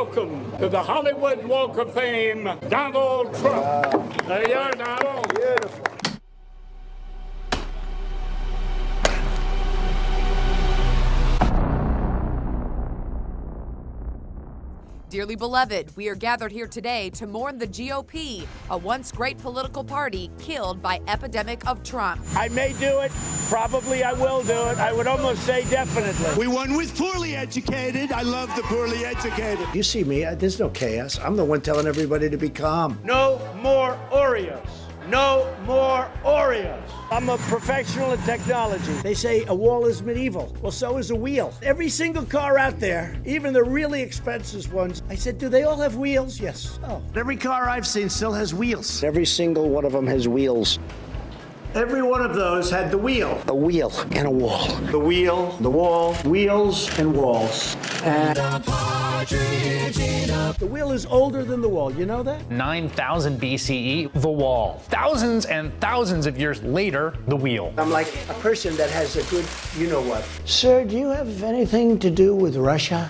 welcome to the Hollywood Walk of Fame, Donald Trump. There you are, Donald. Beautiful. Dearly beloved, we are gathered here today to mourn the GOP, a once great political party killed by epidemic of Trump. I may do it. Probably I will do it. I would almost say definitely. We won with poorly educated. I love the poorly educated. You see me, there's no chaos. I'm the one telling everybody to be calm. No more Oreos. No more Oreos. I'm a professional in technology. They say a wall is medieval. Well, so is a wheel. Every single car out there, even the really expensive ones, I said, do they all have wheels? Yes. Oh. Every car I've seen still has wheels. Every single one of them has wheels. Every one of those had the wheel. A wheel and a wall. The wheel, the wall, wheels and walls. And the wheel is older than the wall. You know that? 9,000 BCE, the wall. Thousands and thousands of years later, the wheel. I'm like a person that has a good, you know what. Sir, do you have anything to do with Russia?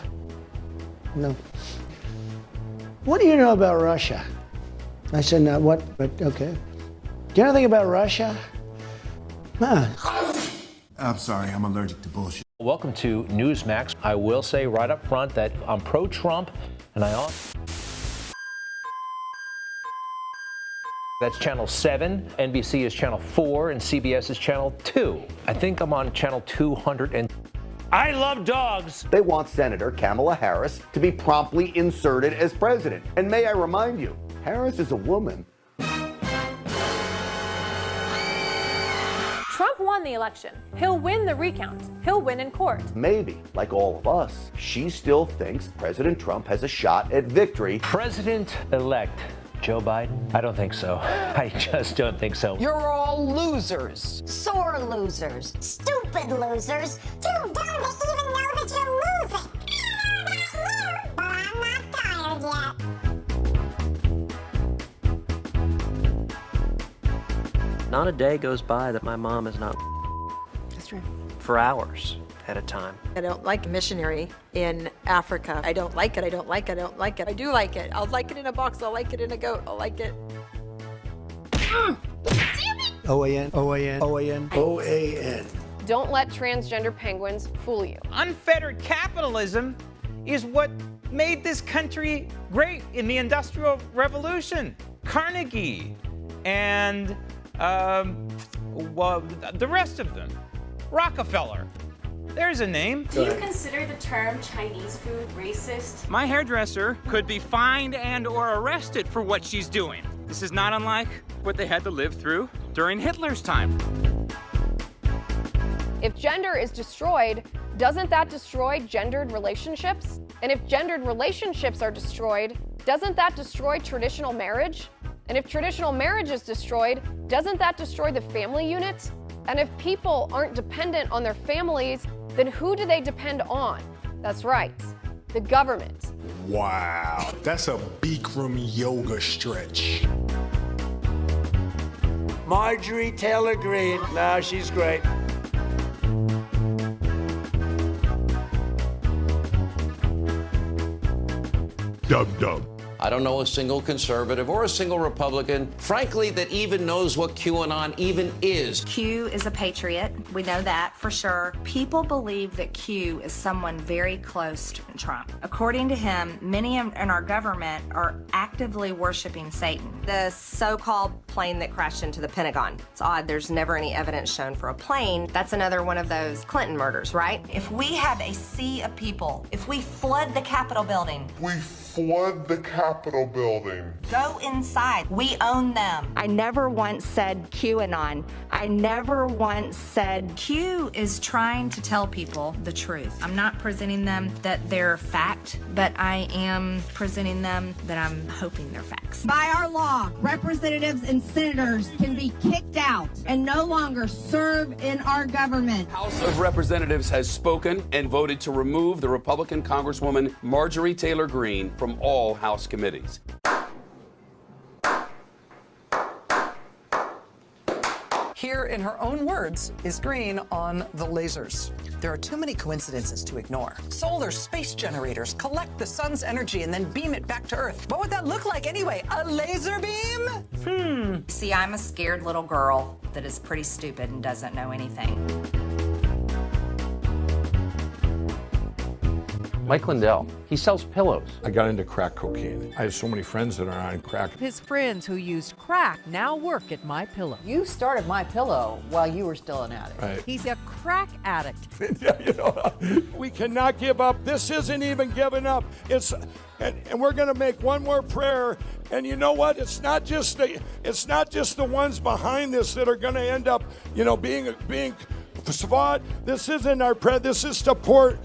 No. What do you know about Russia? I said, no, what? But okay. Do you know anything about Russia? Huh. I'm sorry, I'm allergic to bullshit. Welcome to Newsmax. I will say right up front that I'm pro-Trump, and I also... That's channel 7, NBC is channel 4, and CBS is channel 2. I think I'm on channel 200 and... I love dogs. They want Senator Kamala Harris to be promptly inserted as president. And may I remind you, Harris is a woman. Trump won the election. He'll win the recount. He'll win in court. Maybe, like all of us, she still thinks President Trump has a shot at victory. President-elect Joe Biden? I don't think so. I just don't think so. You're all losers. Sore losers. Stupid losers. Too dumb to even know that you're losing. But I'm not tired yet. Not a day goes by that my mom is not. That's true. For hours at a time. I don't like missionary in Africa. I don't like it. I don't like it. I don't like it. I do like it. I'll like it in a box. I'll like it in a goat. I'll like it. OAN, OAN, OAN, OAN. Don't let transgender penguins fool you. Unfettered capitalism is what made this country great in the Industrial Revolution. Carnegie and the rest of them. Rockefeller. There's a name. Do you consider the term Chinese food racist? My hairdresser could be fined and or arrested for what she's doing. This is not unlike what they had to live through during Hitler's time. If gender is destroyed, doesn't that destroy gendered relationships? And if gendered relationships are destroyed, doesn't that destroy traditional marriage? And if traditional marriage is destroyed, doesn't that destroy the family unit? And if people aren't dependent on their families, then who do they depend on? That's right, the government. Wow, that's a Bikram yoga stretch. Marjorie Taylor Greene. No, she's great. Dub. I don't know a single conservative or a single Republican, frankly, that even knows what QAnon even is. Q is a patriot. We know that for sure. People believe that Q is someone very close to Trump. According to him, many in our government are actively worshiping Satan. The so-called plane that crashed into the Pentagon. It's odd, there's never any evidence shown for a plane. That's another one of those Clinton murders, right? If we have a sea of people, if we flood the Capitol building, go inside. We own them. I never once said QAnon. I never once said Q is trying to tell people the truth. I'm not presenting them that they're fact, but I am presenting them that I'm hoping they're facts. By our law, representatives and senators can be kicked out and no longer serve in our government. House of Representatives has spoken and voted to remove the Republican Congresswoman Marjorie Taylor Greene from all House committees. Here, in her own words, is Greene on the lasers. There are too many coincidences to ignore. Solar space generators collect the sun's energy and then beam it back to Earth. What would that look like anyway? A laser beam? See, I'm a scared little girl that is pretty stupid and doesn't know anything. Mike Lindell, he sells pillows. I got into crack cocaine. I have so many friends that are on crack. His friends who used crack now work at MyPillow. You started MyPillow while you were still an addict. Right. He's a crack addict. We cannot give up. This isn't even giving up. And we're going to make one more prayer. And you know what? It's not just the ones behind this that are going to end up, being fought. This isn't our prayer. This is support.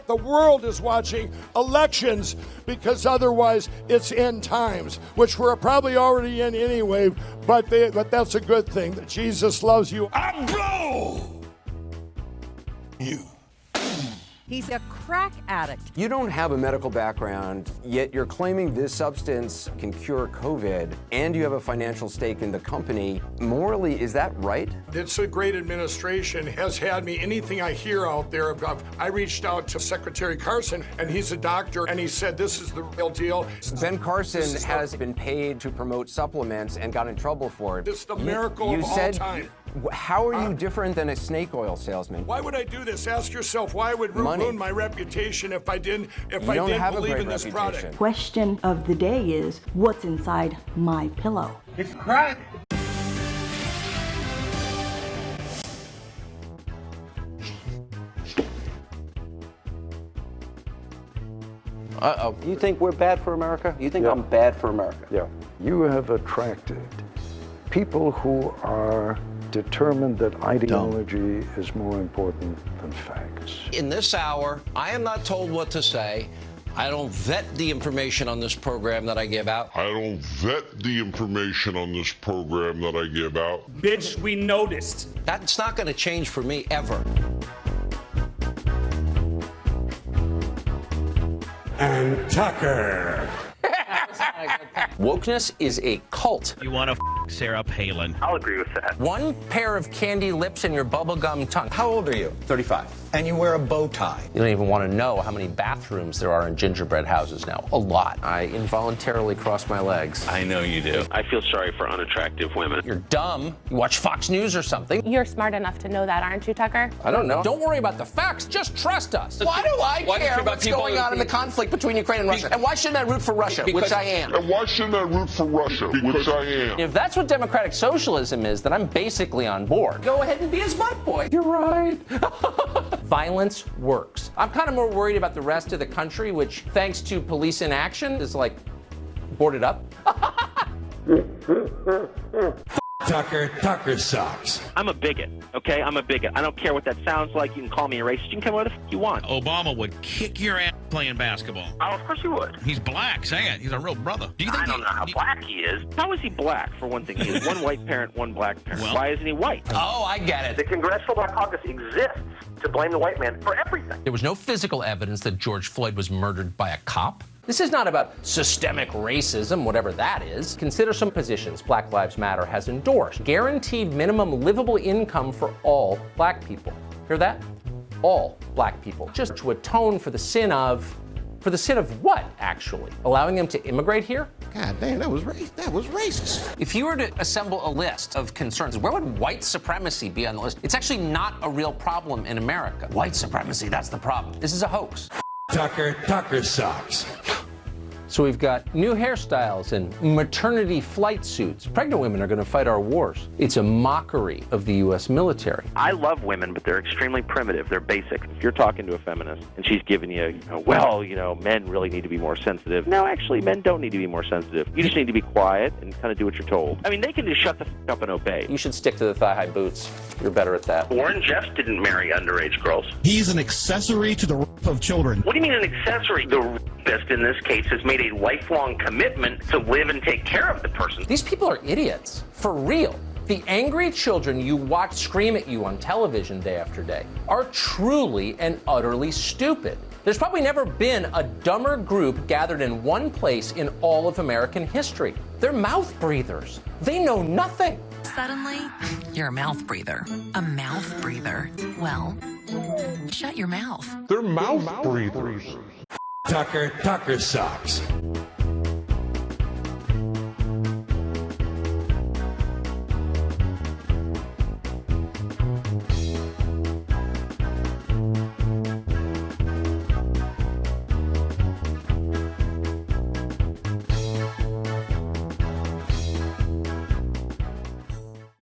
The world is watching elections, because otherwise it's end times, which we're probably already in anyway. But that's a good thing. That Jesus loves you. I blow you. He's a crack addict. You don't have a medical background, yet you're claiming this substance can cure COVID, and you have a financial stake in the company. Morally, is that right? It's a great administration, has had me, anything I hear out there about. I reached out to Secretary Carlson, and he's a doctor, and he said this is the real deal. Ben Carlson has been paid to promote supplements and got in trouble for it. This is the miracle of all time. How are you different than a snake oil salesman? Why would I do this? Ask yourself, why would ruin my reputation if I didn't believe in this product? Question of the day is, what's inside my pillow? It's crack. Uh-oh. You think we're bad for America? You think I'm bad for America? Yeah. You have attracted people who are determined that ideology is more important than facts. In this hour, I am not told what to say. I don't vet the information on this program that I give out. Bitch, we noticed. That's not going to change for me ever. And Tucker. Wokeness is a cult. You want to Sarah Palin. I'll agree with that. One pair of candy lips and your bubblegum tongue. How old are you? 35. And you wear a bow tie. You don't even want to know how many bathrooms there are in gingerbread houses now. A lot. I involuntarily cross my legs. I know you do. I feel sorry for unattractive women. You're dumb. You watch Fox News or something. You're smart enough to know that, aren't you, Tucker? I don't know. Don't worry about the facts. Just trust us. Why do I care what's going on in the conflict between Ukraine and Russia? And why shouldn't I root for Russia, which I am? If that's what democratic socialism is, then I'm basically on board. Go ahead and be a smart boy. You're right. Violence works. I'm kind of more worried about the rest of the country, which, thanks to police inaction, is like boarded up. Tucker sucks. I'm a bigot, okay? I'm a bigot. I don't care what that sounds like. You can call me a racist. You can call me whatever you want. Obama would kick your ass playing basketball. Oh, of course he would. He's black. Say it. He's a real brother. Do you think I don't know how black he is. How is he black, for one thing? He has one white parent, one black parent. Well, why isn't he white? Oh, I get it. The Congressional Black Caucus exists to blame the white man for everything. There was no physical evidence that George Floyd was murdered by a cop. This is not about systemic racism, whatever that is. Consider some positions Black Lives Matter has endorsed. Guaranteed minimum livable income for all black people. Hear that? All black people. Just to atone for the sin of what, actually? Allowing them to immigrate here? God damn, that was racist. If you were to assemble a list of concerns, where would white supremacy be on the list? It's actually not a real problem in America. White supremacy, that's the problem. This is a hoax. Tucker sucks. So we've got new hairstyles and maternity flight suits. Pregnant women are going to fight our wars. It's a mockery of the U.S. military. I love women, but they're extremely primitive. They're basic. If you're talking to a feminist and she's giving you, men really need to be more sensitive. No, actually, men don't need to be more sensitive. You just need to be quiet and kind of do what you're told. I mean, they can just shut the f*** up and obey. You should stick to the thigh-high boots. You're better at that. Warren Jeffs didn't marry underage girls. He's an accessory to the rape of children. What do you mean an accessory? The rapist in this case has made a lifelong commitment to live and take care of the person. These people are idiots. For real. The angry children you watch scream at you on television day after day are truly and utterly stupid. There's probably never been a dumber group gathered in one place in all of American history. They're mouth breathers. They know nothing. Suddenly, you're a mouth breather. A mouth breather. Well, shut your mouth. They're mouth breathers. Tucker sucks.